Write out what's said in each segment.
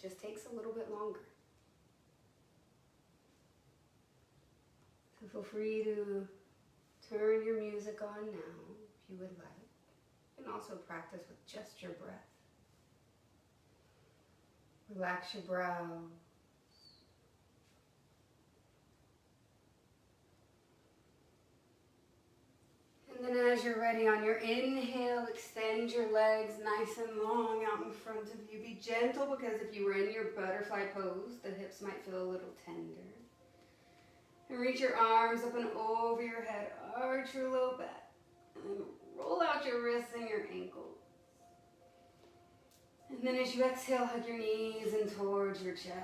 just takes a little bit longer. So feel free to turn your music on now if you would like. You can also practice with just your breath. Relax your brows. And then as you're ready, on your inhale, extend your legs nice and long out in front of you. Be gentle, because if you were in your butterfly pose, the hips might feel a little tender. And reach your arms up and over your head. Arch your low back. And roll out your wrists and your ankles. And then as you exhale, hug your knees in towards your chest.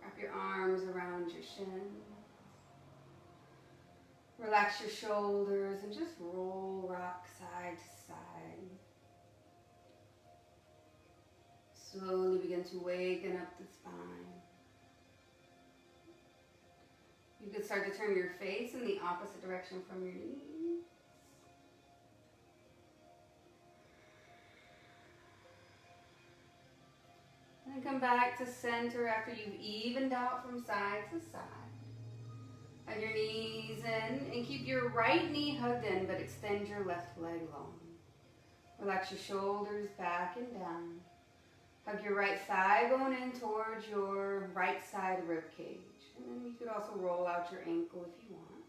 Wrap your arms around your shin. Relax your shoulders and just rock side to side. Slowly begin to waken up the spine. You can start to turn your face in the opposite direction from your knees. And then come back to center after you've evened out from side to side. Hug your knees in and keep your right knee hugged in, but extend your left leg long. Relax your shoulders back and down. Hug your right thigh going in towards your right side rib cage. And then you could also roll out your ankle if you want.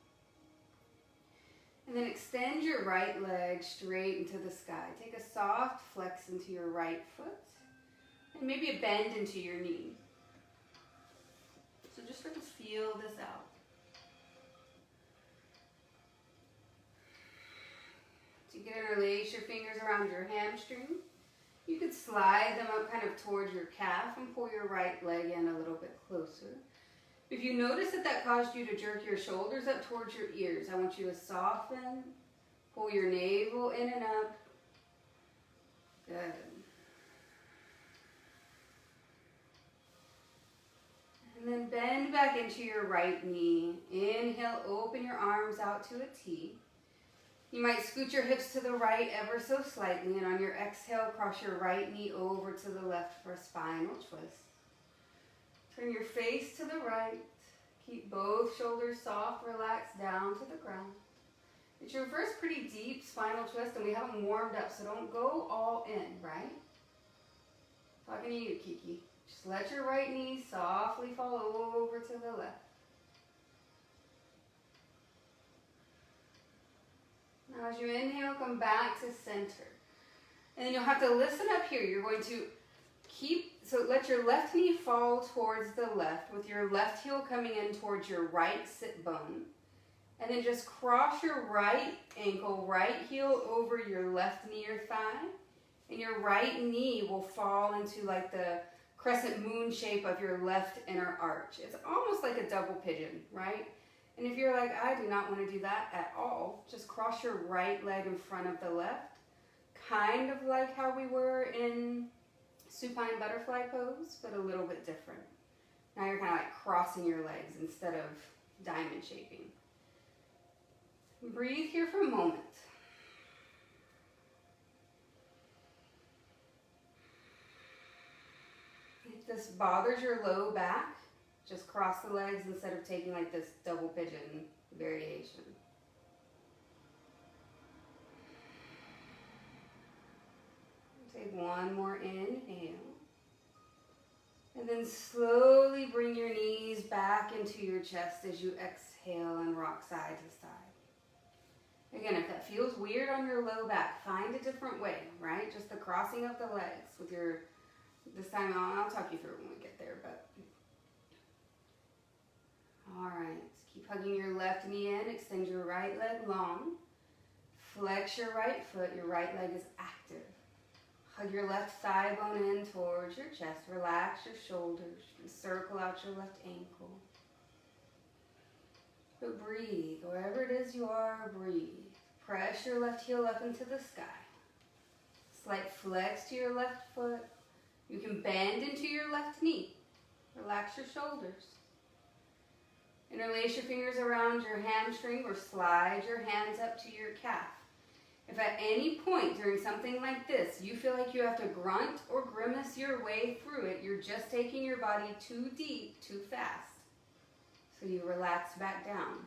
And then extend your right leg straight into the sky. Take a soft flex into your right foot. And maybe a bend into your knee. So just sort of feel this out. So you can interlace your fingers around your hamstring. You could slide them up kind of towards your calf and pull your right leg in a little bit closer. If you notice that caused you to jerk your shoulders up towards your ears, I want you to soften, pull your navel in and up. Good. And then bend back into your right knee. Inhale, open your arms out to a T. You might scoot your hips to the right ever so slightly, and on your exhale, cross your right knee over to the left for a spinal twist. Turn your face to the right. Keep both shoulders soft, relaxed down to the ground. It's your first pretty deep spinal twist, and we haven't warmed up, so don't go all in, right? Talking to you, Kiki. Just let your right knee softly fall over to the left. Now as you inhale, come back to center. And then you'll have to listen up here. You're going to let your left knee fall towards the left with your left heel coming in towards your right sit bone. And then just cross your right ankle, right heel over your left knee or thigh. And your right knee will fall into like the crescent moon shape of your left inner arch. It's almost like a double pigeon, right? And if you're like, I do not want to do that at all, just cross your right leg in front of the left, kind of like how we were in supine butterfly pose, but a little bit different. Now you're kind of like crossing your legs instead of diamond shaping. Breathe here for a moment. If this bothers your low back, just cross the legs instead of taking like this double pigeon variation. Take one more inhale. And then slowly bring your knees back into your chest as you exhale and rock side to side. Again, if that feels weird on your low back, find a different way, right? Just the crossing of the legs with your, this time I'll talk you through it when we get there, but. All right, keep hugging your left knee in, extend your right leg long. Flex your right foot, your right leg is active. Hug your left thigh bone in towards your chest. Relax your shoulders and circle out your left ankle. But breathe, wherever it is you are, breathe. Press your left heel up into the sky. Slight flex to your left foot. You can bend into your left knee. Relax your shoulders. Interlace your fingers around your hamstring or slide your hands up to your calf. If at any point during something like this you feel like you have to grunt or grimace your way through it, you're just taking your body too deep, too fast. So you relax back down.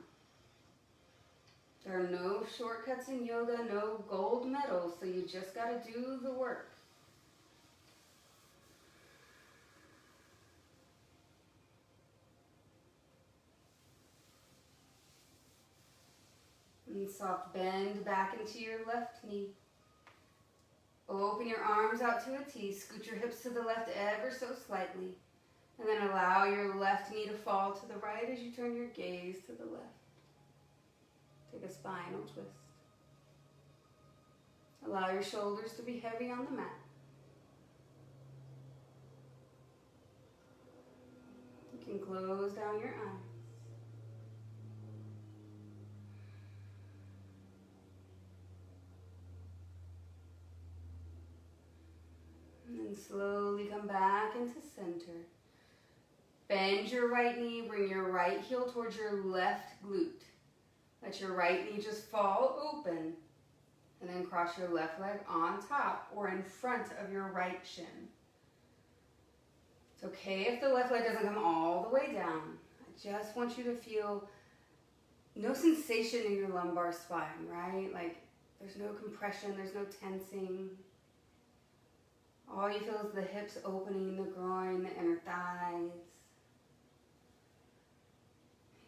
There are no shortcuts in yoga, no gold medals, so you just got to do the work. And soft bend back into your left knee. Open your arms out to a T. Scoot your hips to the left ever so slightly. And then allow your left knee to fall to the right as you turn your gaze to the left. Take a spinal twist. Allow your shoulders to be heavy on the mat. You can close down your eyes. And then slowly come back into center. Bend your right knee, bring your right heel towards your left glute. Let your right knee just fall open. And then cross your left leg on top or in front of your right shin. It's okay if the left leg doesn't come all the way down. I just want you to feel no sensation in your lumbar spine, right? Like there's no compression, there's no tensing. All you feel is the hips opening, the groin, the inner thighs.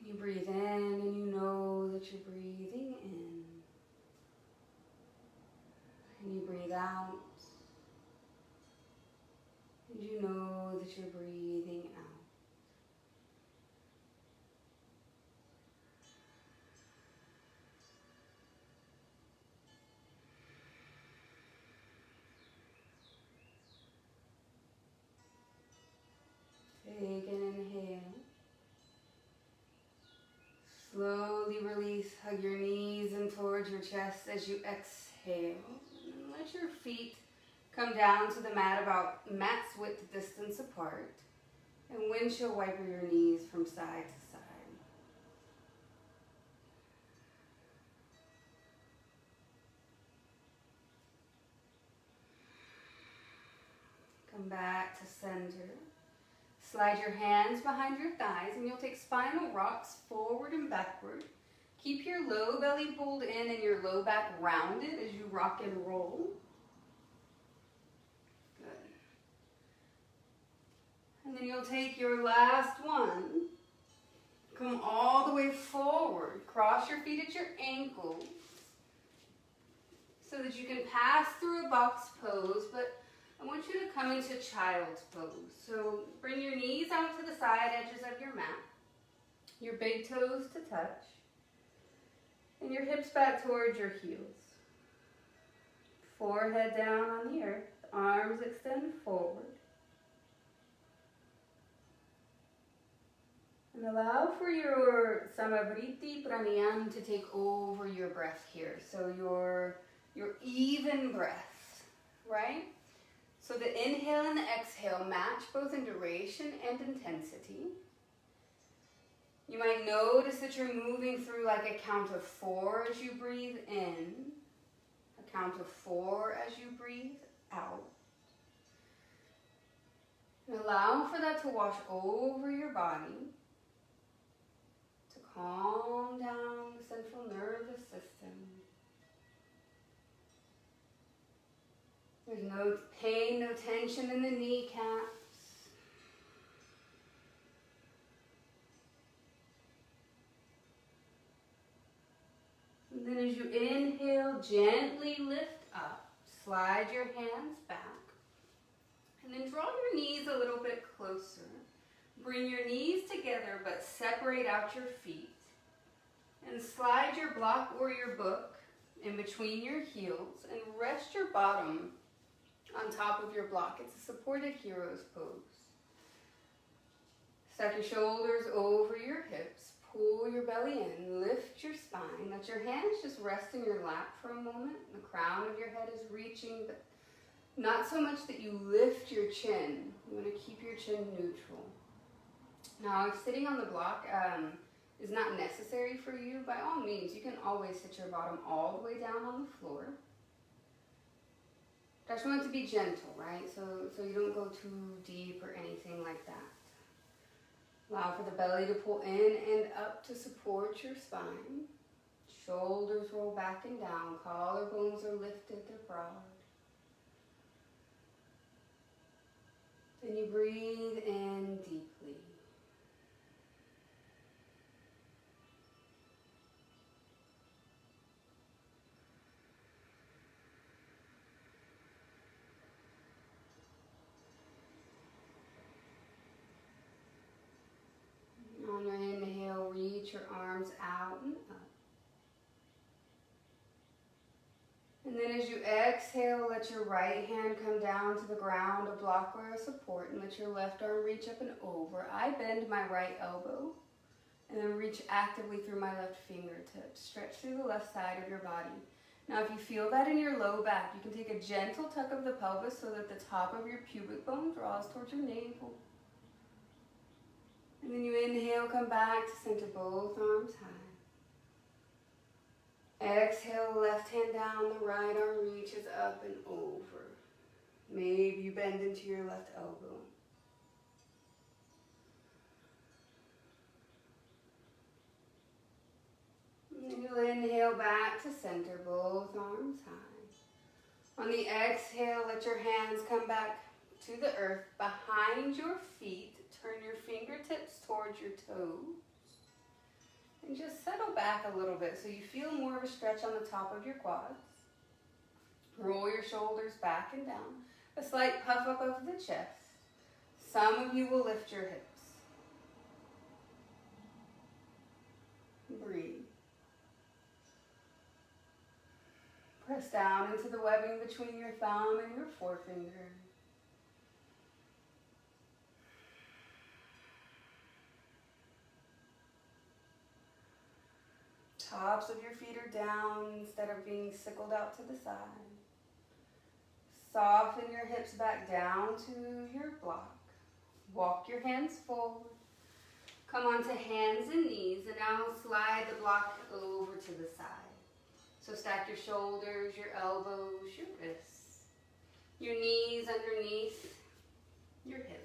You breathe in and you know that you're breathing in. And you breathe out. And you know that you're breathing out. Take an inhale. Slowly release, hug your knees in towards your chest as you exhale. And let your feet come down to the mat about mat's width distance apart. And windshield wiper your knees from side to side. Come back to center. Slide your hands behind your thighs and you'll take spinal rocks forward and backward. Keep your low belly pulled in and your low back rounded as you rock and roll. Good. And then you'll take your last one. Come all the way forward. Cross your feet at your ankles so that you can pass through a box pose, but I want you to come into child's pose. So bring your knees out to the side edges of your mat, your big toes to touch, and your hips back towards your heels. Forehead down on the earth, arms extend forward. And allow for your Samavriti Pranayama to take over your breath here. So your even breath, right? So the inhale and the exhale match both in duration and intensity. You might notice that you're moving through like a count of 4 as you breathe in, a count of 4 as you breathe out. And allow for that to wash over your body, to calm down the central nervous system. There's no pain, no tension in the kneecaps. And then as you inhale, gently lift up. Slide your hands back. And then draw your knees a little bit closer. Bring your knees together, but separate out your feet. And slide your block or your book in between your heels and rest your bottom on top of your block. It's a supported hero's pose. Stack your shoulders over your hips. Pull your belly in. Lift your spine. Let your hands just rest in your lap for a moment. The crown of your head is reaching, but not so much that you lift your chin. You want to keep your chin neutral. Now, sitting on the block, is not necessary for you, by all means, you can always sit your bottom all the way down on the floor. But I just want it to be gentle, right? So you don't go too deep or anything like that. Allow for the belly to pull in and up to support your spine. Shoulders roll back and down. Collarbones are lifted, they're broad. Then you breathe in deeply. On your inhale, reach your arms out and up. And then as you exhale, let your right hand come down to the ground, a block or a support, and let your left arm reach up and over. I bend my right elbow and then reach actively through my left fingertips. Stretch through the left side of your body. Now if you feel that in your low back, you can take a gentle tuck of the pelvis so that the top of your pubic bone draws towards your navel. And then you inhale, come back to center, both arms high. Exhale, left hand down, the right arm reaches up and over. Maybe you bend into your left elbow. And then you'll inhale back to center, both arms high. On the exhale, let your hands come back to the earth behind your feet. Turn your fingertips towards your toes. And just settle back a little bit so you feel more of a stretch on the top of your quads. Roll your shoulders back and down. A slight puff up of the chest. Some of you will lift your hips. Breathe. Press down into the webbing between your thumb and your forefinger. Tops of your feet are down instead of being sickled out to the side. Soften your hips back down to your block. Walk your hands forward. Come onto hands and knees, and now slide the block over to the side. So stack your shoulders, your elbows, your wrists, your knees underneath your hips.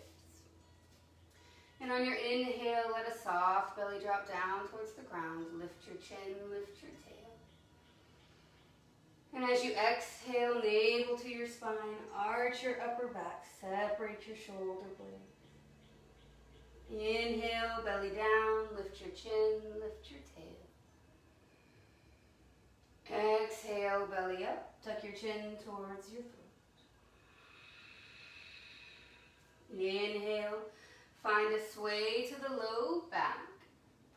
And on your inhale, let a soft belly drop down towards the ground. Lift your chin, lift your tail. And as you exhale, navel to your spine, arch your upper back, separate your shoulder blades. Inhale, belly down, lift your chin, lift your tail. Exhale, belly up, tuck your chin towards your throat. Inhale. Find a sway to the low back.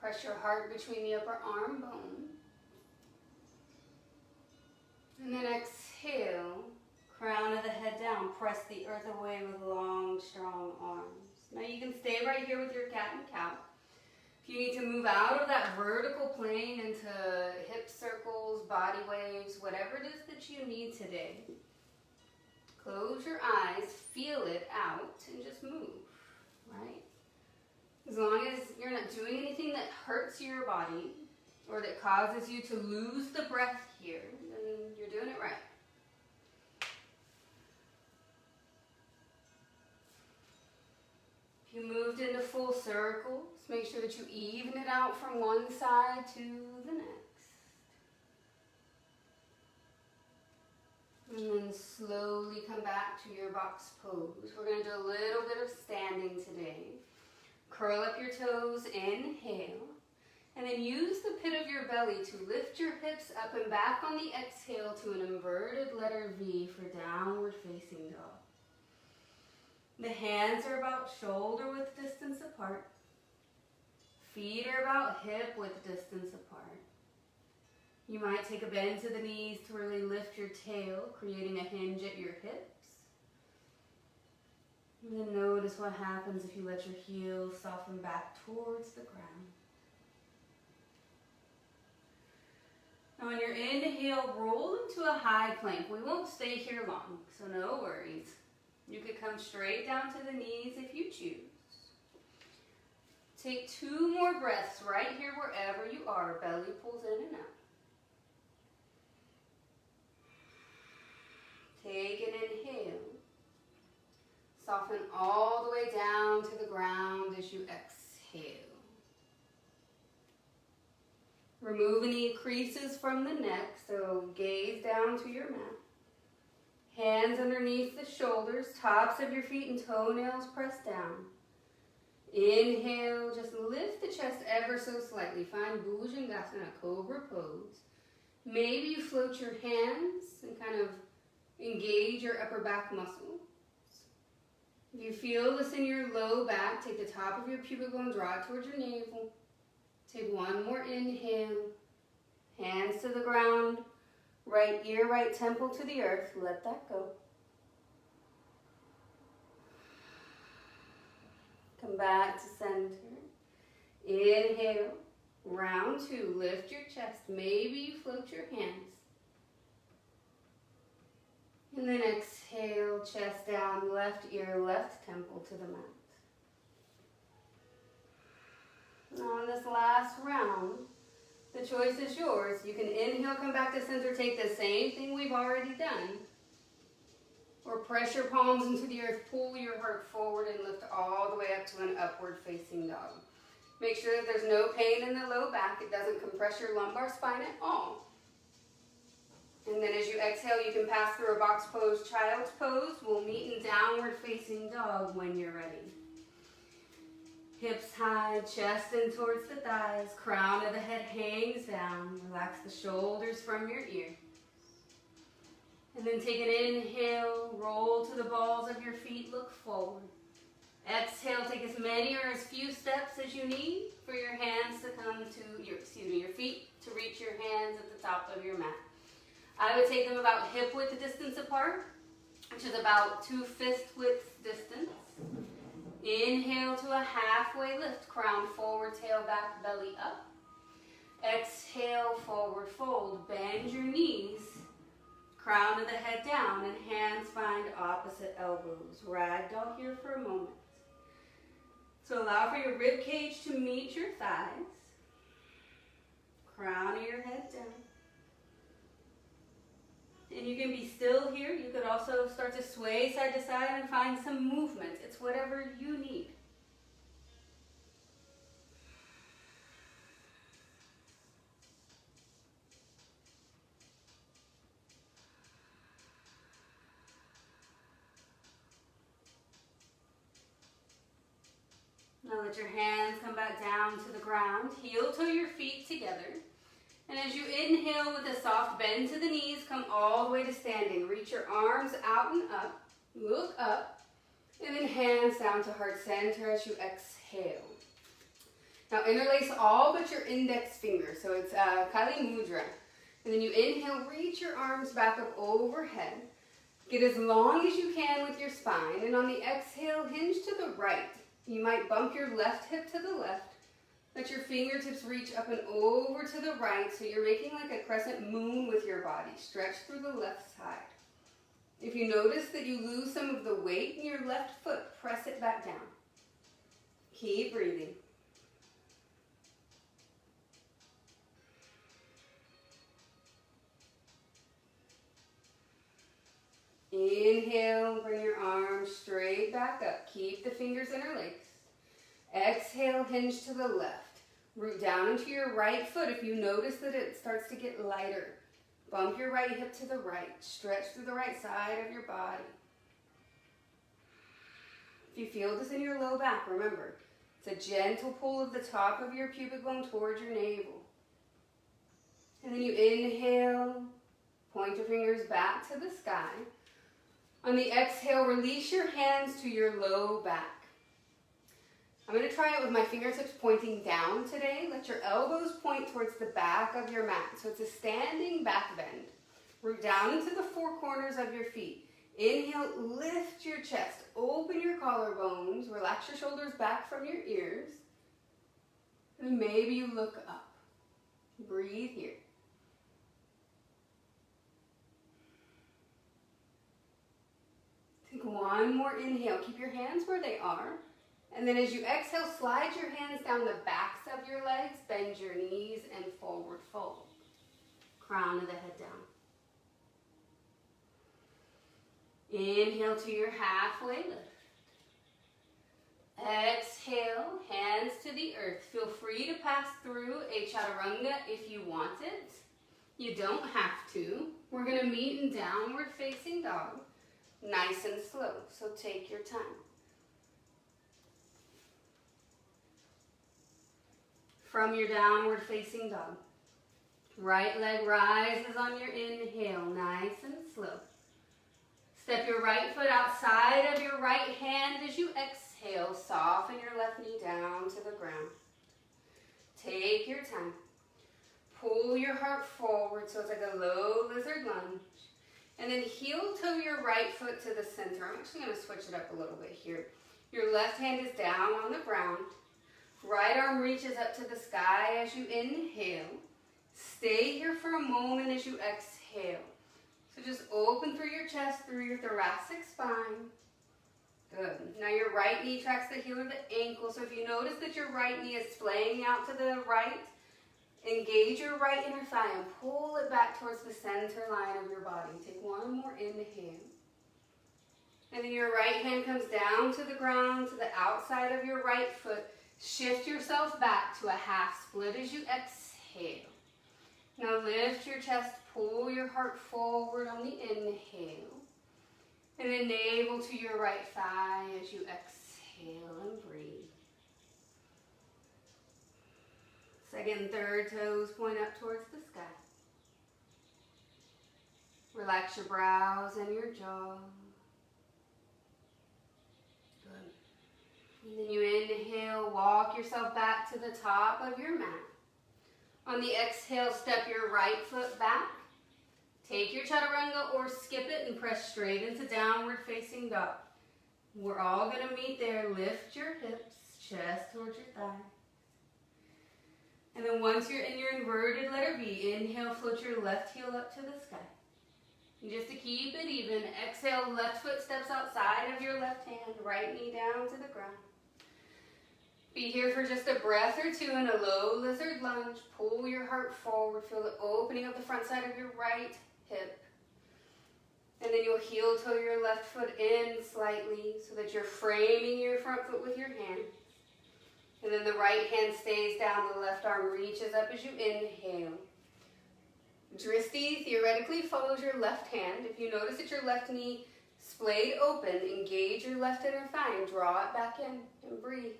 Press your heart between the upper arm bone. And then exhale, crown of the head down. Press the earth away with long, strong arms. Now you can stay right here with your cat and cow. If you need to move out of that vertical plane into hip circles, body waves, whatever it is that you need today, close your eyes, feel it out, and just move. Right? As long as you're not doing anything that hurts your body or that causes you to lose the breath here, then you're doing it right. If you moved into full circles, make sure that you even it out from one side to the next. And then slowly come back to your box pose. We're going to do a little bit of standing today. Curl up your toes, inhale. And then use the pit of your belly to lift your hips up and back on the exhale to an inverted letter V for downward facing dog. The hands are about shoulder width distance apart. Feet are about hip width distance apart. You might take a bend to the knees to really lift your tail, creating a hinge at your hips. And then notice what happens if you let your heels soften back towards the ground. Now on your inhale, roll into a high plank. We won't stay here long, so no worries. You could come straight down to the knees if you choose. Take 2 more breaths right here wherever you are. Belly pulls in and out. Take an inhale. Soften all the way down to the ground as you exhale. Remove any creases from the neck, so gaze down to your mat. Hands underneath the shoulders, tops of your feet and toenails pressed down. Inhale, just lift the chest ever so slightly. Find Bhujangasana, Cobra pose. Maybe you float your hands and kind of engage your upper back muscles. If you feel this in your low back, take the top of your pubic bone, draw it towards your navel. Take 1 more inhale. Hands to the ground. Right ear, right temple to the earth. Let that go. Come back to center. Inhale. Round 2. Lift your chest. Maybe you float your hands. And then exhale, chest down, left ear, left temple to the mat. Now in this last round, the choice is yours. You can inhale, come back to center, take the same thing we've already done. Or press your palms into the earth, pull your heart forward and lift all the way up to an upward facing dog. Make sure that there's no pain in the low back. It doesn't compress your lumbar spine at all. And then as you exhale, you can pass through a box pose, child's pose. We'll meet in downward facing dog when you're ready. Hips high, chest in towards the thighs, crown of the head hangs down. Relax the shoulders from your ears. And then take an inhale, roll to the balls of your feet, look forward. Exhale, take as many or as few steps as you need for your hands to come to your feet to reach your hands at the top of your mat. I would take them about hip width distance apart, which is about 2 fist width distance. Inhale to a halfway lift, crown forward, tail back, belly up. Exhale, forward fold, bend your knees, crown of the head down, and hands find opposite elbows. Ragdoll here for a moment. So allow for your rib cage to meet your thighs. Crown of your head down. And you can be still here. You could also start to sway side to side and find some movement. It's whatever you need. Now let your hands come back down to the ground. Heel toe your feet together. And as you inhale with a soft bend to the knees, come all the way to standing. Reach your arms out and up. Look up. And then hands down to heart center as you exhale. Now interlace all but your index finger. So it's Kali Mudra. And then you inhale, reach your arms back up overhead. Get as long as you can with your spine. And on the exhale, hinge to the right. You might bump your left hip to the left. Let your fingertips reach up and over to the right, so you're making like a crescent moon with your body. Stretch through the left side. If you notice that you lose some of the weight in your left foot, press it back down. Keep breathing. Inhale, bring your arms straight back up. Keep the fingers interlaced. Exhale, hinge to the left. Root down into your right foot if you notice that it starts to get lighter. Bump your right hip to the right. Stretch through the right side of your body. If you feel this in your low back, remember, it's a gentle pull of the top of your pubic bone towards your navel. And then you inhale, point your fingers back to the sky. On the exhale, release your hands to your low back. I'm going to try it with my fingertips pointing down today. Let your elbows point towards the back of your mat. So it's a standing back bend. Root down into the 4 corners of your feet. Inhale, lift your chest. Open your collarbones. Relax your shoulders back from your ears. And maybe you look up. Breathe here. Take one more inhale. Keep your hands where they are. And then as you exhale, slide your hands down the backs of your legs, bend your knees, and forward fold. Crown of the head down. Inhale to your halfway lift. Exhale, hands to the earth. Feel free to pass through a chaturanga if you want it. You don't have to. We're going to meet in downward facing dog, nice and slow, so take your time. From your downward facing dog, right leg rises on your inhale, nice and slow. Step your right foot outside of your right hand as you exhale. Soften your left knee down to the ground. Take your time. Pull your heart forward so it's like a low lizard lunge. And then heel toe your right foot to the center. I'm actually going to switch it up a little bit here. Your left hand is down on the ground. Right arm reaches up to the sky as you inhale. Stay here for a moment as you exhale. So just open through your chest, through your thoracic spine. Good. Now your right knee tracks the heel of the ankle. So if you notice that your right knee is splaying out to the right, engage your right inner thigh and pull it back towards the center line of your body. Take one more inhale. And then your right hand comes down to the ground, to the outside of your right foot. Shift yourself back to a half split as you exhale. Now lift your chest, pull your heart forward on the inhale. And then navel to your right thigh as you exhale and breathe. Second and third toes point up towards the sky. Relax your brows and your jaw. Good. And then you inhale, walk yourself back to the top of your mat. On the exhale, step your right foot back. Take your chaturanga or skip it and press straight into downward facing dog. We're all going to meet there. Lift your hips, chest towards your thigh. And then once you're in your inverted letter V, inhale, float your left heel up to the sky. And just to keep it even, exhale, left foot steps outside of your left hand, right knee down to the ground. Be here for just a breath or two in a low lizard lunge. Pull your heart forward. Feel the opening of the front side of your right hip. And then you'll heel toe your left foot in slightly so that you're framing your front foot with your hand. And then the right hand stays down, the left arm reaches up as you inhale. Drishti theoretically follows your left hand. If you notice that your left knee splayed open, engage your left inner thigh and draw it back in and breathe.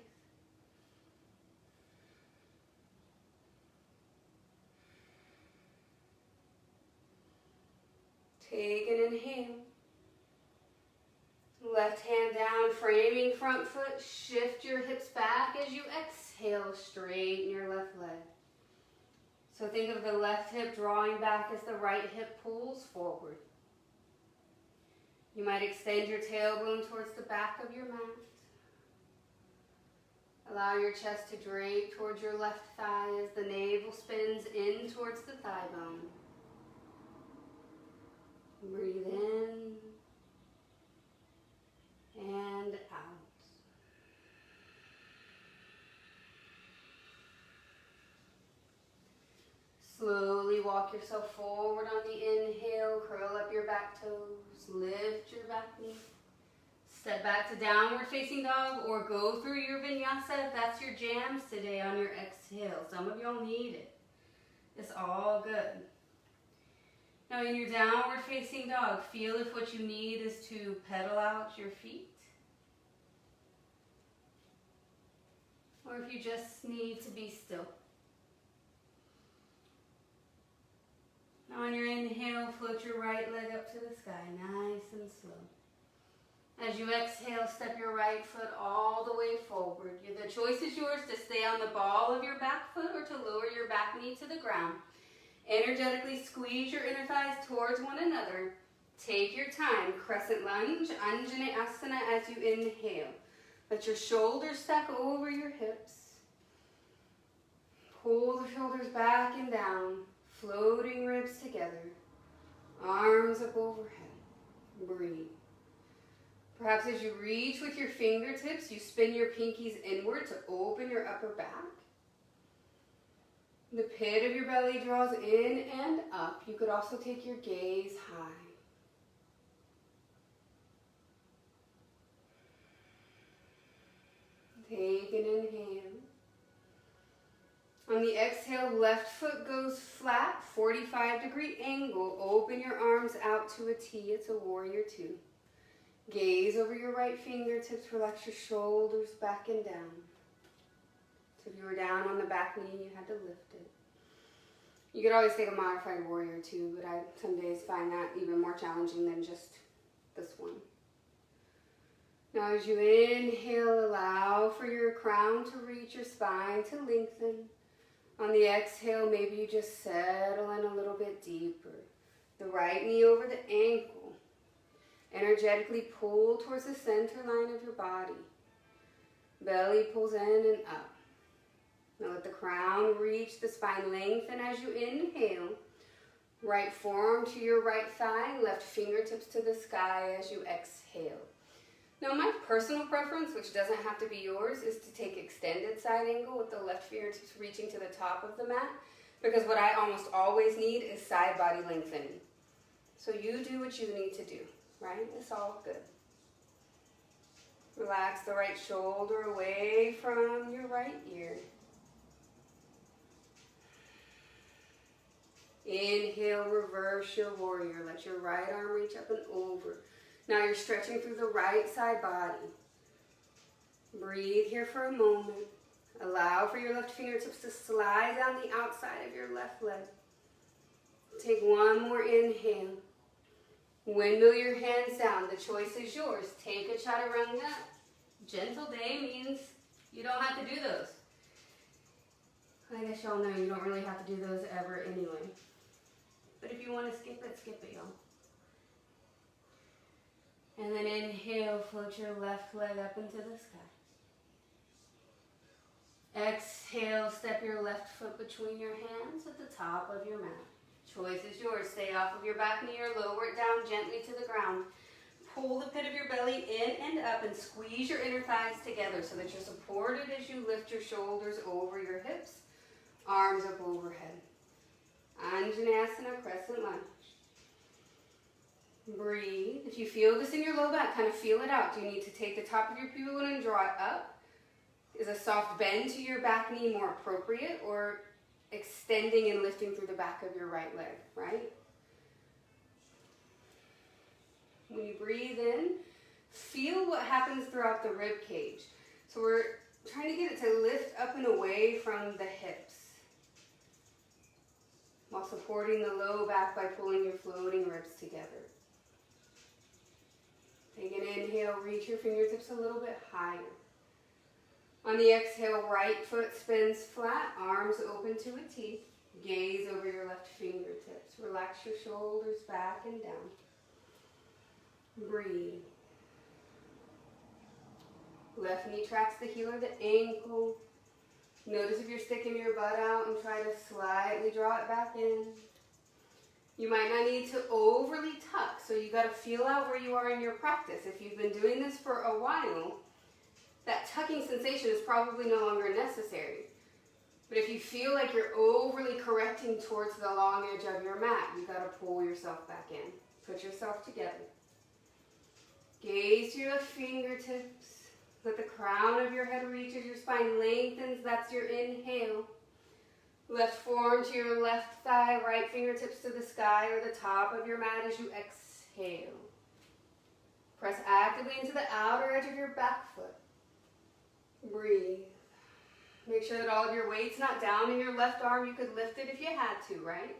Take an inhale. Left hand down, framing front foot. Shift your hips back as you exhale, straighten your left leg. So think of the left hip drawing back as the right hip pulls forward. You might extend your tailbone towards the back of your mat. Allow your chest to drape towards your left thigh as the navel spins in towards the thigh bone. Breathe in and out. Slowly walk yourself forward on the inhale. Curl up your back toes. Lift your back knee. Step back to downward facing dog or go through your vinyasa if that's your jams today on your exhale. Some of y'all need it. It's all good. Now in your downward facing dog, feel if what you need is to pedal out your feet. Or if you just need to be still. Now on your inhale, float your right leg up to the sky, nice and slow. As you exhale, step your right foot all the way forward. The choice is yours to stay on the ball of your back foot or to lower your back knee to the ground. Energetically squeeze your inner thighs towards one another. Take your time. Crescent lunge, Anjaneyasana as you inhale. Let your shoulders stack over your hips. Pull the shoulders back and down, floating ribs together. Arms up overhead. Breathe. Perhaps as you reach with your fingertips, you spin your pinkies inward to open your upper back. The pit of your belly draws in and up. You could also take your gaze high. Take an inhale. On the exhale, left foot goes flat, 45-degree angle. Open your arms out to a T. It's a warrior two. Gaze over your right fingertips. Relax your shoulders back and down. So if you were down on the back knee, you had to lift it. You could always take a modified warrior two, but I some days find that even more challenging than just this one. Now as you inhale, allow for your crown to reach, your spine to lengthen. On the exhale, maybe you just settle in a little bit deeper. The right knee over the ankle. Energetically pull towards the center line of your body. Belly pulls in and up. Now let the crown reach, the spine lengthen as you inhale. Right forearm to your right thigh, left fingertips to the sky as you exhale. Now my personal preference, which doesn't have to be yours, is to take extended side angle with the left fingertips reaching to the top of the mat, because what I almost always need is side body lengthening. So you do what you need to do, right? It's all good. Relax the right shoulder away from your right ear. Inhale, reverse your warrior. Let your right arm reach up and over. Now you're stretching through the right side body. Breathe here for a moment. Allow for your left fingertips to slide down the outside of your left leg. Take one more inhale. Windmill your hands down. The choice is yours. Take a chaturanga. Gentle day means you don't have to do those. I guess y'all know you don't really have to do those ever anyway. But if you want to skip it, y'all. And then inhale, float your left leg up into the sky. Exhale, step your left foot between your hands at the top of your mat. Choice is yours. Stay off of your back knee or lower it down gently to the ground. Pull the pit of your belly in and up and squeeze your inner thighs together so that you're supported as you lift your shoulders over your hips, arms up overhead. Anjaneyasana, crescent lunge. Breathe. If you feel this in your low back, kind of feel it out. Do you need to take the top of your pubic bone and draw it up? Is a soft bend to your back knee more appropriate, or extending and lifting through the back of your right leg, right? When you breathe in, feel what happens throughout the rib cage. So we're trying to get it to lift up and away from the hips, while supporting the low back by pulling your floating ribs together. Take an inhale, reach your fingertips a little bit higher. On the exhale, right foot spins flat, arms open to a T. Gaze over your left fingertips. Relax your shoulders back and down. Breathe. Left knee tracks the heel of the ankle. Notice if you're sticking your butt out and try to slightly draw it back in. You might not need to overly tuck, so you got to feel out where you are in your practice. If you've been doing this for a while, that tucking sensation is probably no longer necessary. But if you feel like you're overly correcting towards the long edge of your mat, you got to pull yourself back in. Put yourself together. Gaze to your fingertips. Let the crown of your head reach as your spine lengthens. That's your inhale. Left forearm to your left thigh, right fingertips to the sky or the top of your mat as you exhale. Press actively into the outer edge of your back foot. Breathe. Make sure that all of your weight's not down in your left arm. You could lift it if you had to, right?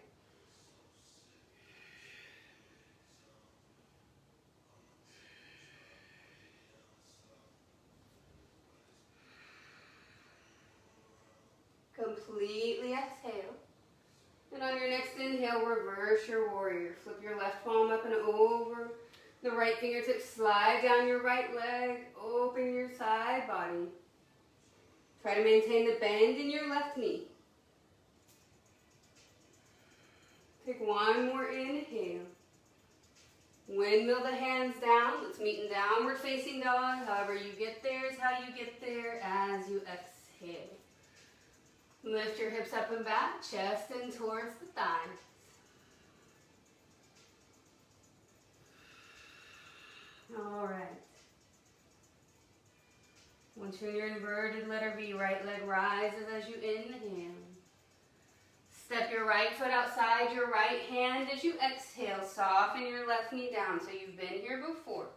Completely exhale. And on your next inhale, reverse your warrior. Flip your left palm up and over. The right fingertips slide down your right leg. Open your side body. Try to maintain the bend in your left knee. Take one more inhale. Windmill the hands down. Let's meet in downward facing dog. However you get there is how you get there as you exhale. Lift your hips up and back, chest in towards the thighs. All right. Once you're in your inverted letter V, right leg rises as you inhale. Step your right foot outside your right hand as you exhale. Soften your left knee down. So you've been here before.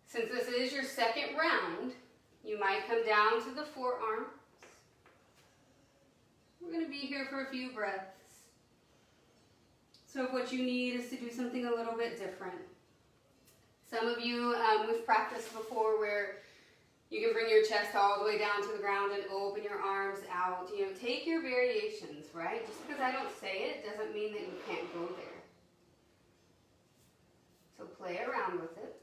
Since this is your second round, you might come down to the forearms. We're going to be here for a few breaths. So if what you need is to do something a little bit different. Some of you, we've practiced before where you can bring your chest all the way down to the ground and open your arms out. You know, take your variations, right? Just because I don't say it doesn't mean that you can't go there. So play around with it.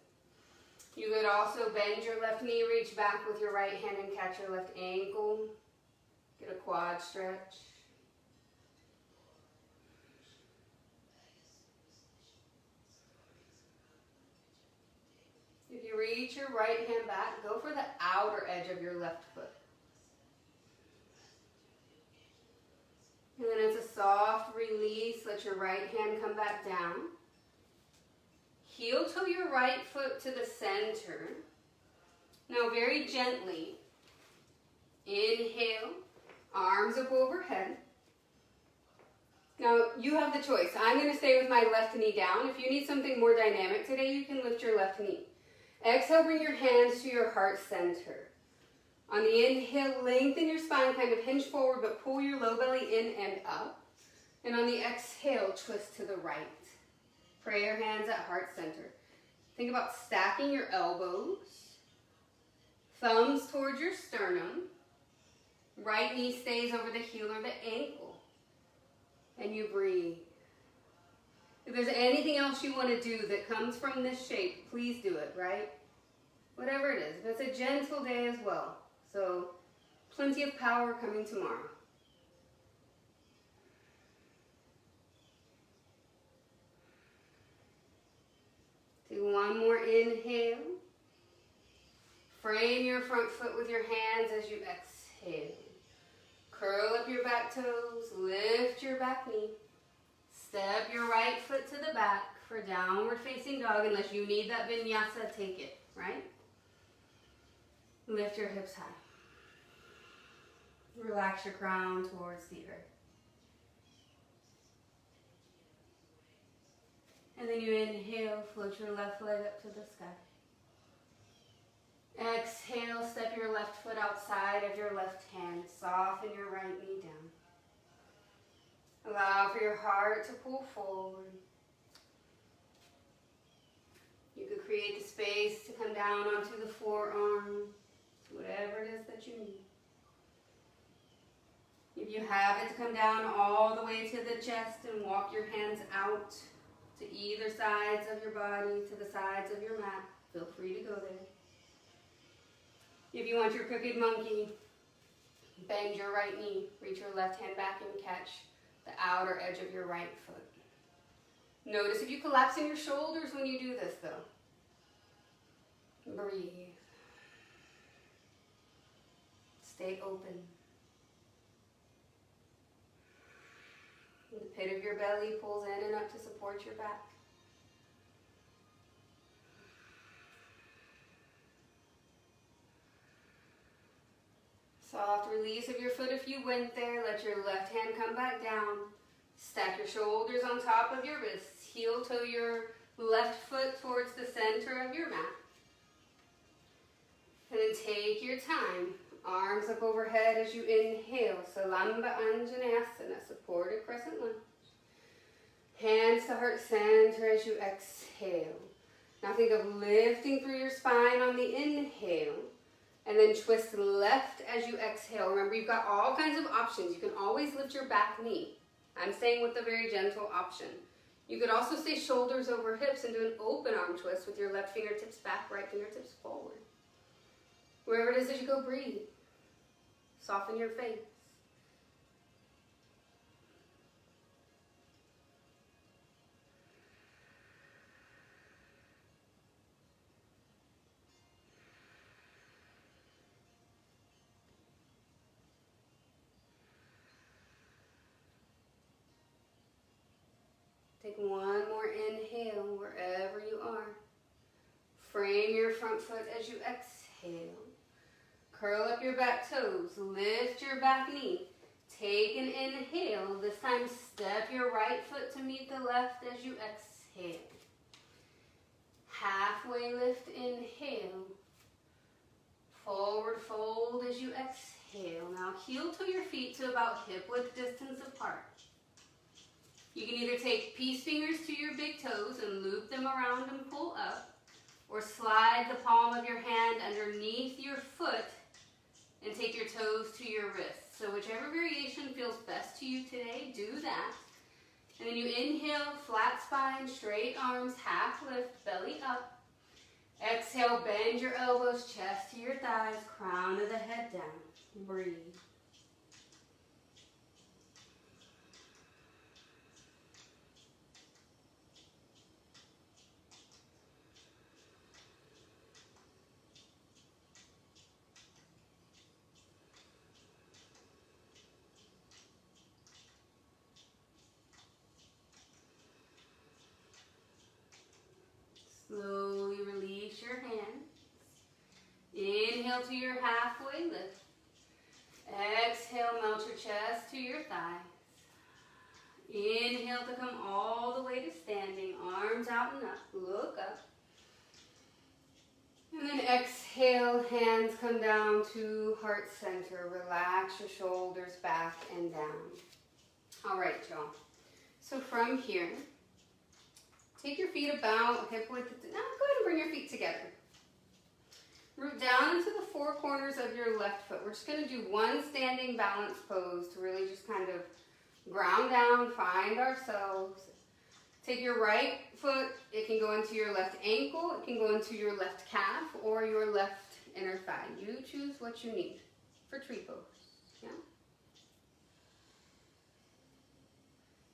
You could also bend your left knee, reach back with your right hand and catch your left ankle. Get a quad stretch. If you reach your right hand back, go for the outer edge of your left foot. And then it's a soft release. Let your right hand come back down. Heel toe your right foot to the center. Now very gently, inhale, arms up overhead. Now you have the choice. I'm going to stay with my left knee down. If you need something more dynamic today, you can lift your left knee. Exhale, bring your hands to your heart center. On the inhale, lengthen your spine, kind of hinge forward, but pull your low belly in and up. And on the exhale, twist to the right. Prayer hands at heart center. Think about stacking your elbows. Thumbs towards your sternum. Right knee stays over the heel or the ankle. And you breathe. If there's anything else you want to do that comes from this shape, please do it, right? Whatever it is. If it's a gentle day as well. So, plenty of power coming tomorrow. Do one more inhale. Frame your front foot with your hands as you exhale. Curl up your back toes. Lift your back knee. Step your right foot to the back for downward facing dog. Unless you need that vinyasa, take it, right? Lift your hips high. Relax your crown towards the earth. And then you inhale, float your left leg up to the sky. Exhale, step your left foot outside of your left hand. Soften your right knee down. Allow for your heart to pull forward. You could create the space to come down onto the forearm, whatever it is that you need. If you have it, to come down all the way to the chest and walk your hands out to either sides of your body, to the sides of your mat. Feel free to go there. If you want your crooked monkey, bend your right knee, reach your left hand back and catch the outer edge of your right foot. Notice if you collapse in your shoulders when you do this, though. Breathe. Stay open. The pit of your belly pulls in and up to support your back. Soft release of your foot if you went there. Let your left hand come back down. Stack your shoulders on top of your wrists. Heel toe your left foot towards the center of your mat. And then take your time. Arms up overhead as you inhale. Salamba Anjaneyasana, supported crescent lunge. Hands to heart center as you exhale. Now think of lifting through your spine on the inhale. And then twist left as you exhale. Remember, you've got all kinds of options. You can always lift your back knee. I'm staying with the very gentle option. You could also stay shoulders over hips and do an open arm twist with your left fingertips back, right fingertips forward. Wherever it is as you go, breathe. Soften your face. Take one more inhale wherever you are. Frame your front foot as you exhale. Curl up your back toes. Lift your back knee. Take an inhale. This time step your right foot to meet the left as you exhale. Halfway lift, inhale. Forward fold as you exhale. Now heel to your feet to about hip width distance apart. You can either take peace fingers to your big toes and loop them around and pull up, or slide the palm of your hand underneath your foot and take your toes to your wrists. So whichever variation feels best to you today, do that. And then you inhale, flat spine, straight arms, half lift, belly up. Exhale, bend your elbows, chest to your thighs, crown of the head down. Breathe. Slowly release your hands. Inhale to your halfway lift. Exhale, melt your chest to your thighs. Inhale to come all the way to standing, arms out and up. Look up. And then exhale, hands come down to heart center. Relax your shoulders back and down. All right, y'all. So from here, take your feet about hip width. Now go ahead and bring your feet together. Root down into the four corners of your left foot. We're just going to do one standing balance pose to really just kind of ground down, find ourselves. Take your right foot. It can go into your left ankle. It can go into your left calf or your left inner thigh. You choose what you need for tree pose. Yeah.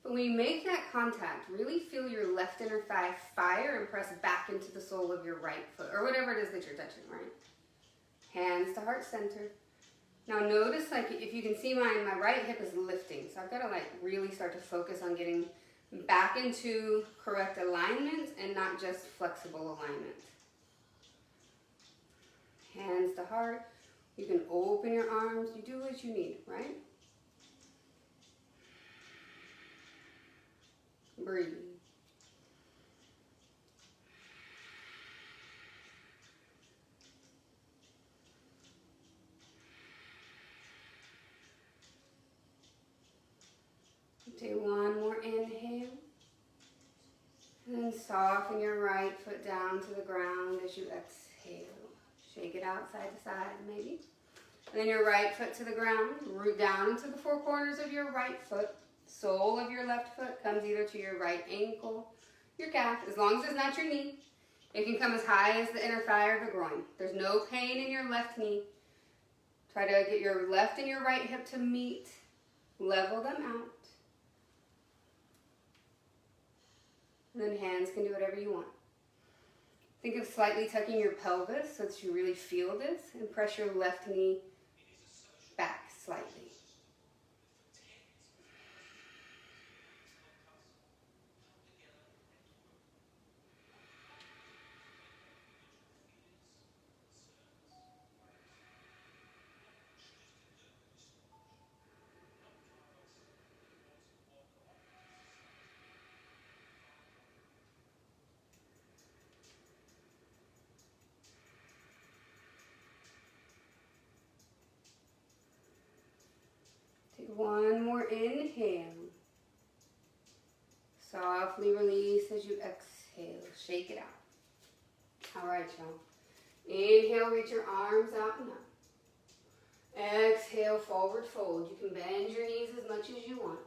But when you make that contact, really feel your left inner thigh fire and press back into the sole of your right foot, or whatever it is that you're touching, right? Hands to heart center. Now notice, like, if you can see mine, my right hip is lifting. So I've got to, like, really start to focus on getting back into correct alignment and not just flexible alignment. Hands to heart. You can open your arms. You do what you need, right? Breathe. Do one more inhale. And then soften your right foot down to the ground as you exhale. Shake it out side to side, maybe. And then your right foot to the ground. Root down into the four corners of your right foot. Sole of your left foot comes either to your right ankle, your calf, as long as it's not your knee. It can come as high as the inner thigh or the groin. There's no pain in your left knee. Try to get your left and your right hip to meet. Level them out. And then hands can do whatever you want. Think of slightly tucking your pelvis so that you really feel this, and press your left knee back slightly. One more inhale. Softly release as you exhale. Shake it out. All right, y'all. Inhale, reach your arms out and up. Exhale, forward fold. You can bend your knees as much as you want.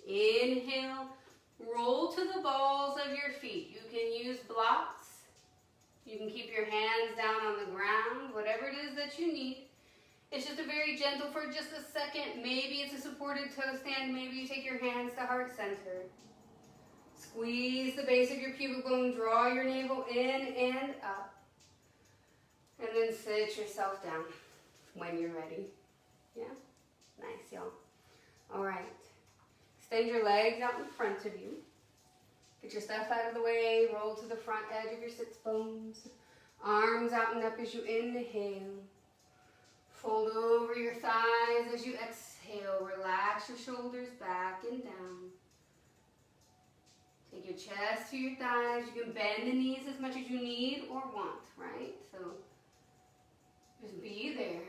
Inhale, roll to the balls of your feet. You can use blocks. You can keep your hands down on the ground, whatever it is that you need. It's just a very gentle for just a second. Maybe it's a supported toe stand. Maybe you take your hands to heart center. Squeeze the base of your pubic bone. Draw your navel in and up. And then sit yourself down when you're ready. Yeah? Nice, y'all. All right. Extend your legs out in front of you. Get your stuff out of the way, roll to the front edge of your sits bones. Arms out and up as you inhale. Fold over your thighs as you exhale. Relax your shoulders back and down. Take your chest to your thighs. You can bend the knees as much as you need or want, right? So just be there.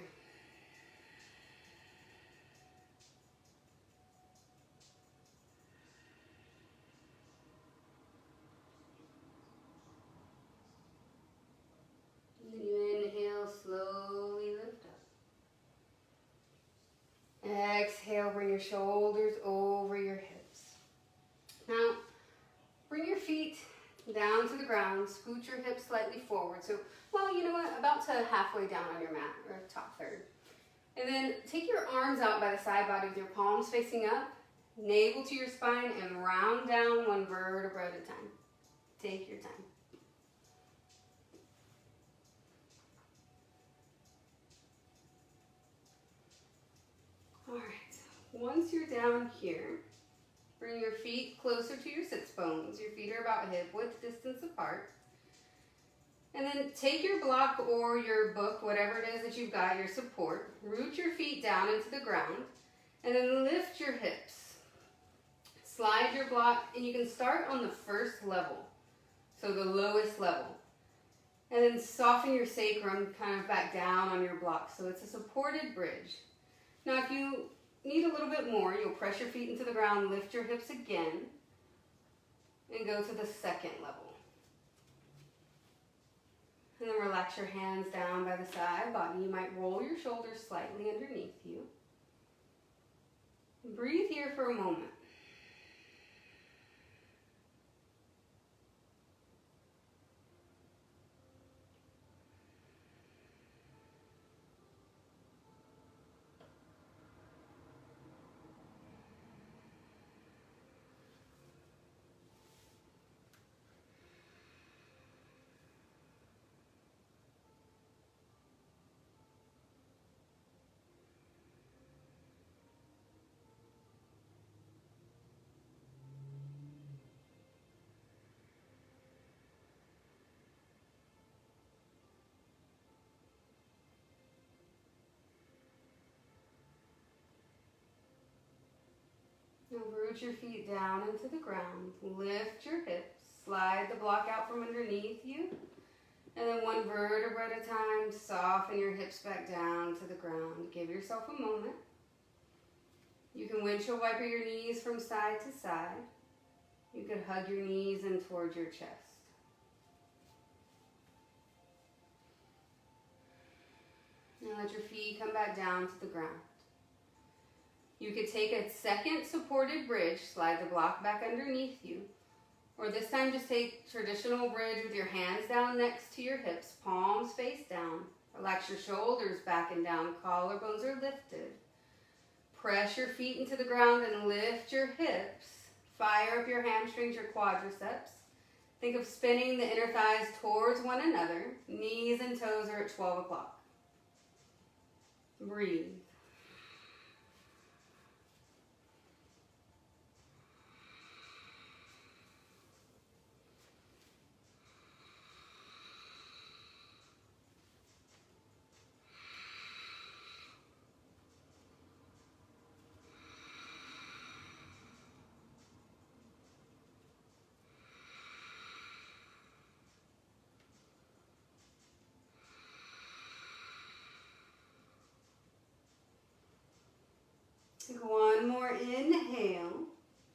And then you inhale, slowly lift up. Exhale, bring your shoulders over your hips. Now, bring your feet down to the ground, scoot your hips slightly forward. So, well, you know what, about to halfway down on your mat, or top third. And then take your arms out by the side body with your palms facing up, navel to your spine, and round down one vertebra at a time. Take your time. All right, once you're down here, bring your feet closer to your sits bones. Your feet are about hip width distance apart. And then take your block or your book, whatever it is that you've got, your support. Root your feet down into the ground. And then lift your hips. Slide your block, and you can start on the first level. So the lowest level. And then soften your sacrum kind of back down on your block. So it's a supported bridge. Now if you need a little bit more, you'll press your feet into the ground, lift your hips again, and go to the second level. And then relax your hands down by the side body. You might roll your shoulders slightly underneath you. Breathe here for a moment. Now root your feet down into the ground. Lift your hips. Slide the block out from underneath you. And then one vertebra at a time, soften your hips back down to the ground. Give yourself a moment. You can windshield wiper your knees from side to side. You could hug your knees in towards your chest. Now let your feet come back down to the ground. You could take a second supported bridge, slide the block back underneath you. Or this time just take traditional bridge with your hands down next to your hips, palms face down. Relax your shoulders back and down, collarbones are lifted. Press your feet into the ground and lift your hips. Fire up your hamstrings, your quadriceps. Think of spinning the inner thighs towards one another. Knees and toes are at 12 o'clock. Breathe. Take one more inhale.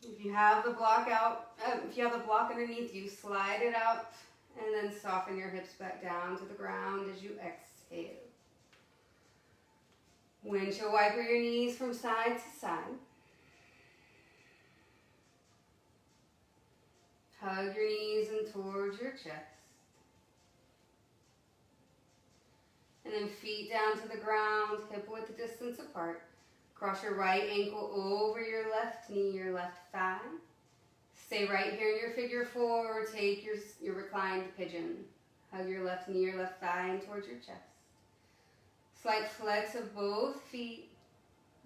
If you have the block out, if you have the block underneath you, slide it out and then soften your hips back down to the ground as you exhale. Windshield wiper your knees from side to side. Hug your knees in towards your chest. And then feet down to the ground, hip width distance apart. Cross your right ankle over your left knee, your left thigh. Stay right here in your figure four, or take your reclined pigeon. Hug your left knee, your left thigh in towards your chest. Slight flex of both feet.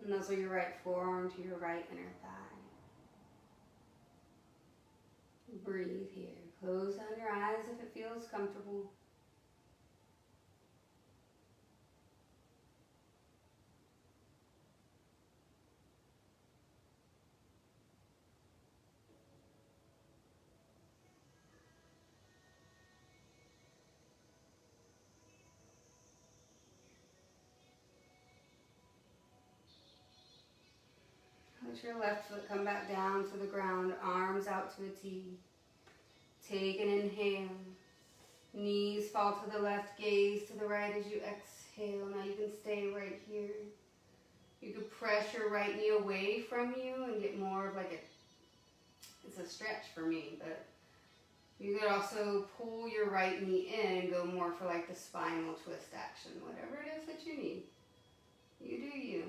Nuzzle your right forearm to your right inner thigh. Breathe here. Close down your eyes if it feels comfortable. Let your left foot come back down to the ground, arms out to a T. Take an inhale. Knees fall to the left, gaze to the right as you exhale. Now you can stay right here. You could press your right knee away from you and get more of like it's a stretch for me, but you could also pull your right knee in and go more for like the spinal twist action, whatever it is that you need. You do you.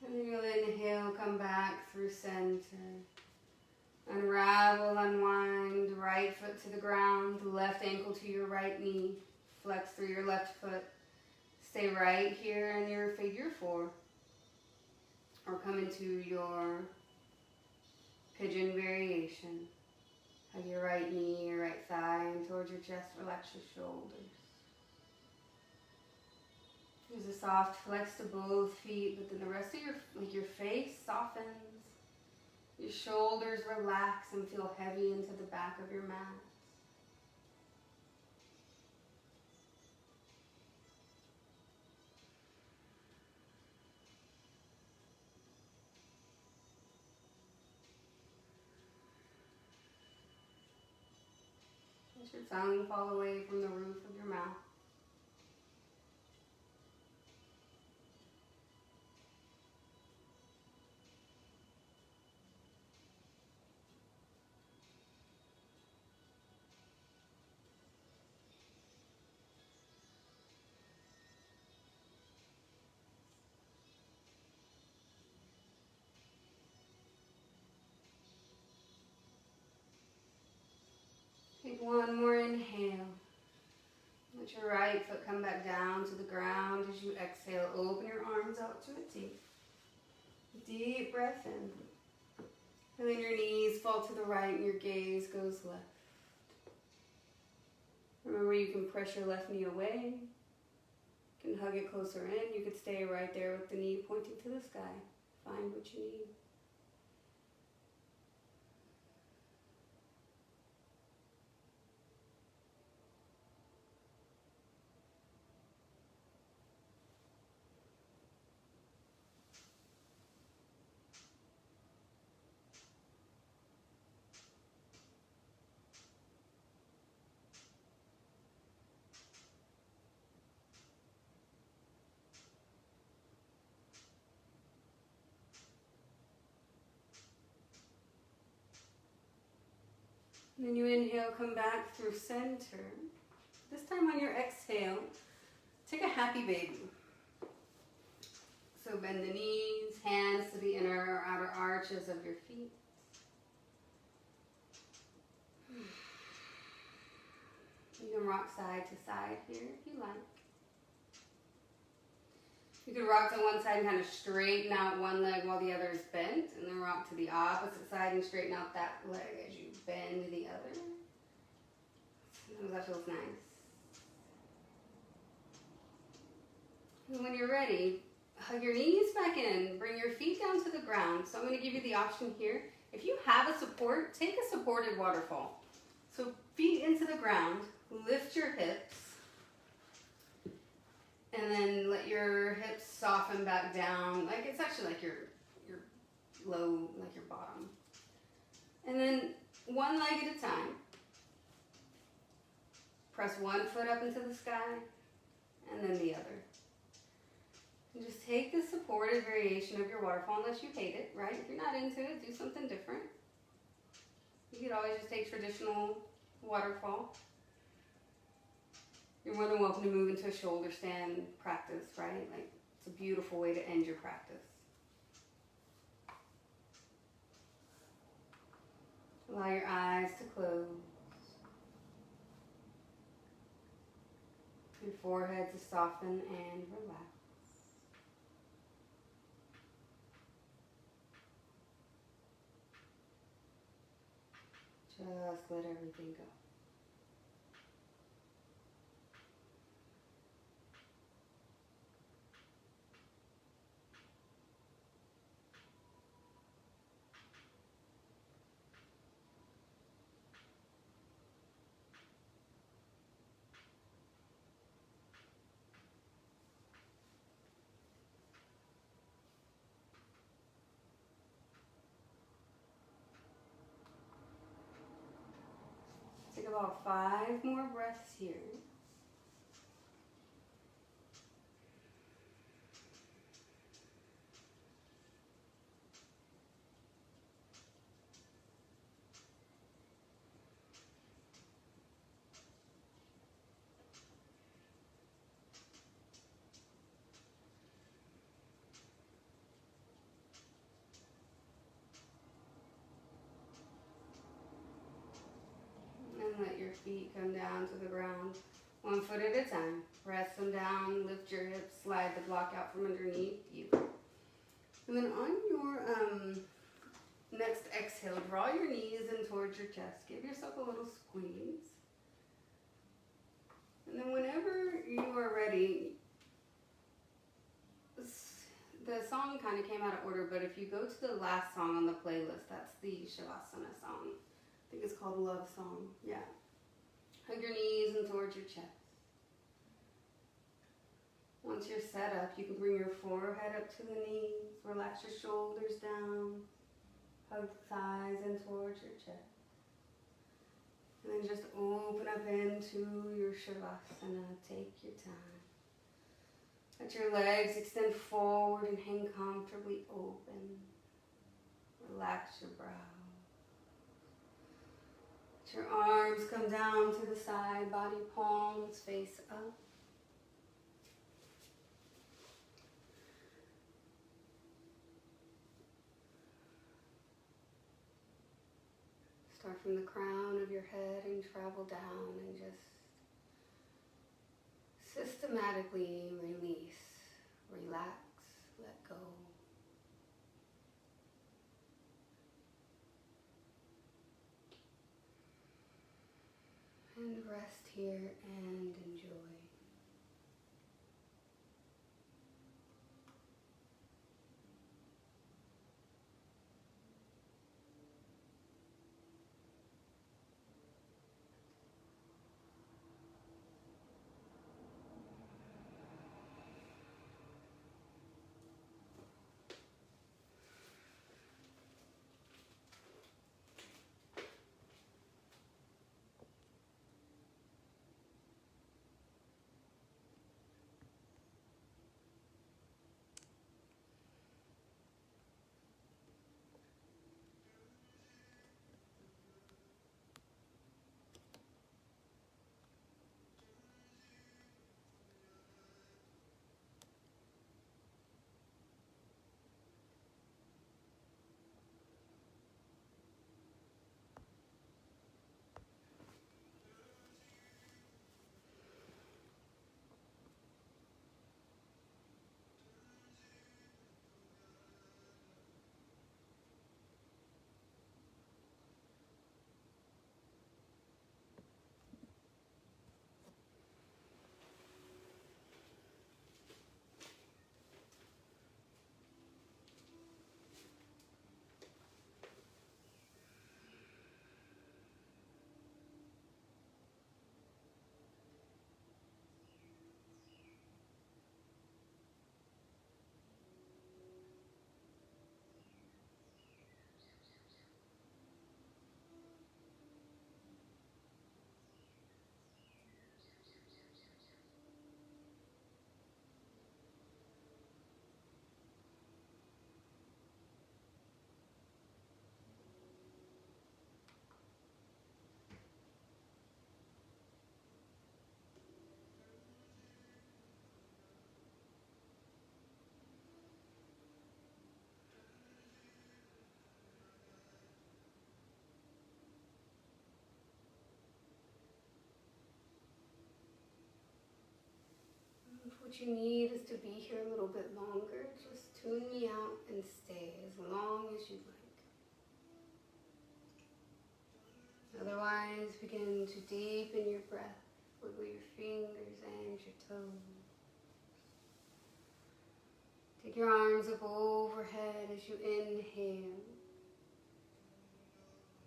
And then you'll inhale, come back through center. Unravel, unwind, right foot to the ground, left ankle to your right knee. Flex through your left foot. Stay right here in your figure four. Or come into your pigeon variation. Hug your right knee, your right thigh, and towards your chest, relax your shoulders. There's a soft flex to both feet, but then the rest of your face softens. Your shoulders relax and feel heavy into the back of your mat. Let your tongue fall away from the roof of your mouth. Take one more inhale. Let your right foot come back down to the ground as you exhale. Open your arms out to a T. Deep breath in. And then your knees fall to the right and your gaze goes left. Remember, you can press your left knee away. You can hug it closer in. You could stay right there with the knee pointing to the sky. Find what you need. And then you inhale, come back through center. This time on your exhale, take a happy baby. So bend the knees, hands to the inner or outer arches of your feet. You can rock side to side here if you like. You can rock to one side and kind of straighten out one leg while the other is bent, and then rock to the opposite side and straighten out that leg as you bend the other. That feels nice. And when you're ready, hug your knees back in, bring your feet down to the ground. So I'm going to give you the option here. If you have a support, take a supported waterfall. So feet into the ground, lift your hips, and then let your hips soften back down. Like it's actually like your low, like your bottom. And then one leg at a time. Press one foot up into the sky, and then the other. And just take the supported variation of your waterfall, unless you hate it, right? If you're not into it, do something different. You could always just take traditional waterfall. You're more than welcome to move into a shoulder stand practice, right? Like, it's a beautiful way to end your practice. Allow your eyes to close. Your forehead to soften and relax. Just let everything go. Take about 5 more breaths here. And let your feet come down to the ground, 1 foot at a time. Press them down, lift your hips, slide the block out from underneath you. And then on your next exhale, draw your knees in towards your chest. Give yourself a little squeeze. And then whenever you are ready, the song kind of came out of order, but if you go to the last song on the playlist, that's the Shavasana song. I think it's called Love Song. Yeah. Hug your knees in towards your chest. Once you're set up, you can bring your forehead up to the knees. Relax your shoulders down. Hug the thighs in towards your chest. And then just open up into your Shavasana. Take your time. Let your legs extend forward and hang comfortably open. Relax your brow. Let your arms come down to the side, body palms face up. Start from the crown of your head and travel down and just systematically release, relax, let go. And rest here and enjoy. what you need is to be here a little bit longer. Just tune me out and stay as long as you'd like. Otherwise, begin to deepen your breath. Wiggle your fingers and your toes. Take your arms up overhead as you inhale.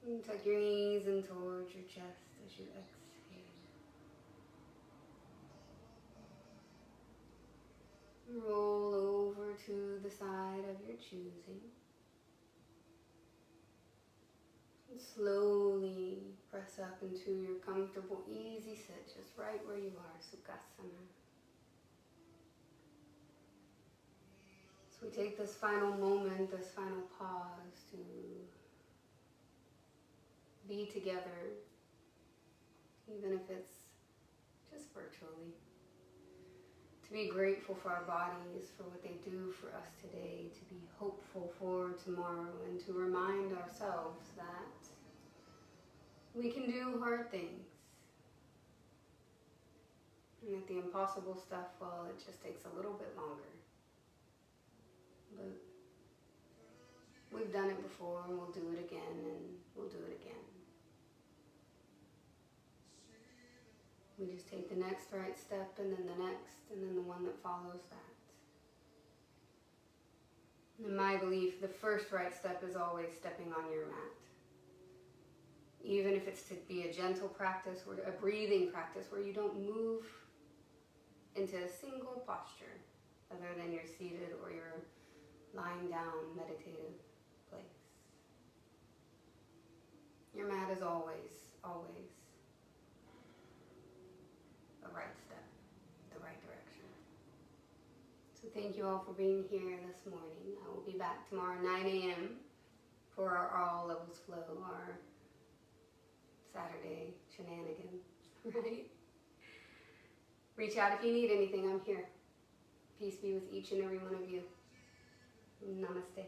And tuck your knees in towards your chest as you exhale. Roll over to the side of your choosing. And slowly press up into your comfortable, easy sit, just right where you are, Sukhasana. So we take this final moment, this final pause to be together, even if it's just virtually. To be grateful for our bodies, for what they do for us today, to be hopeful for tomorrow, and to remind ourselves that we can do hard things. And that the impossible stuff, well, it just takes a little bit longer. But we've done it before, and we'll do it again, and we'll do it again. We just take the next right step, and then the next, and then the one that follows that. In my belief, the first right step is always stepping on your mat. Even if it's to be a gentle practice or a breathing practice where you don't move into a single posture other than your seated or your lying down meditative place. Your mat is always, always a right step, the right direction. So thank you all for being here this morning. I will be back tomorrow 9 a.m. for our All Levels Flow, our Saturday shenanigans, right? Reach out if you need anything. I'm here. Peace be with each and every one of you. Namaste.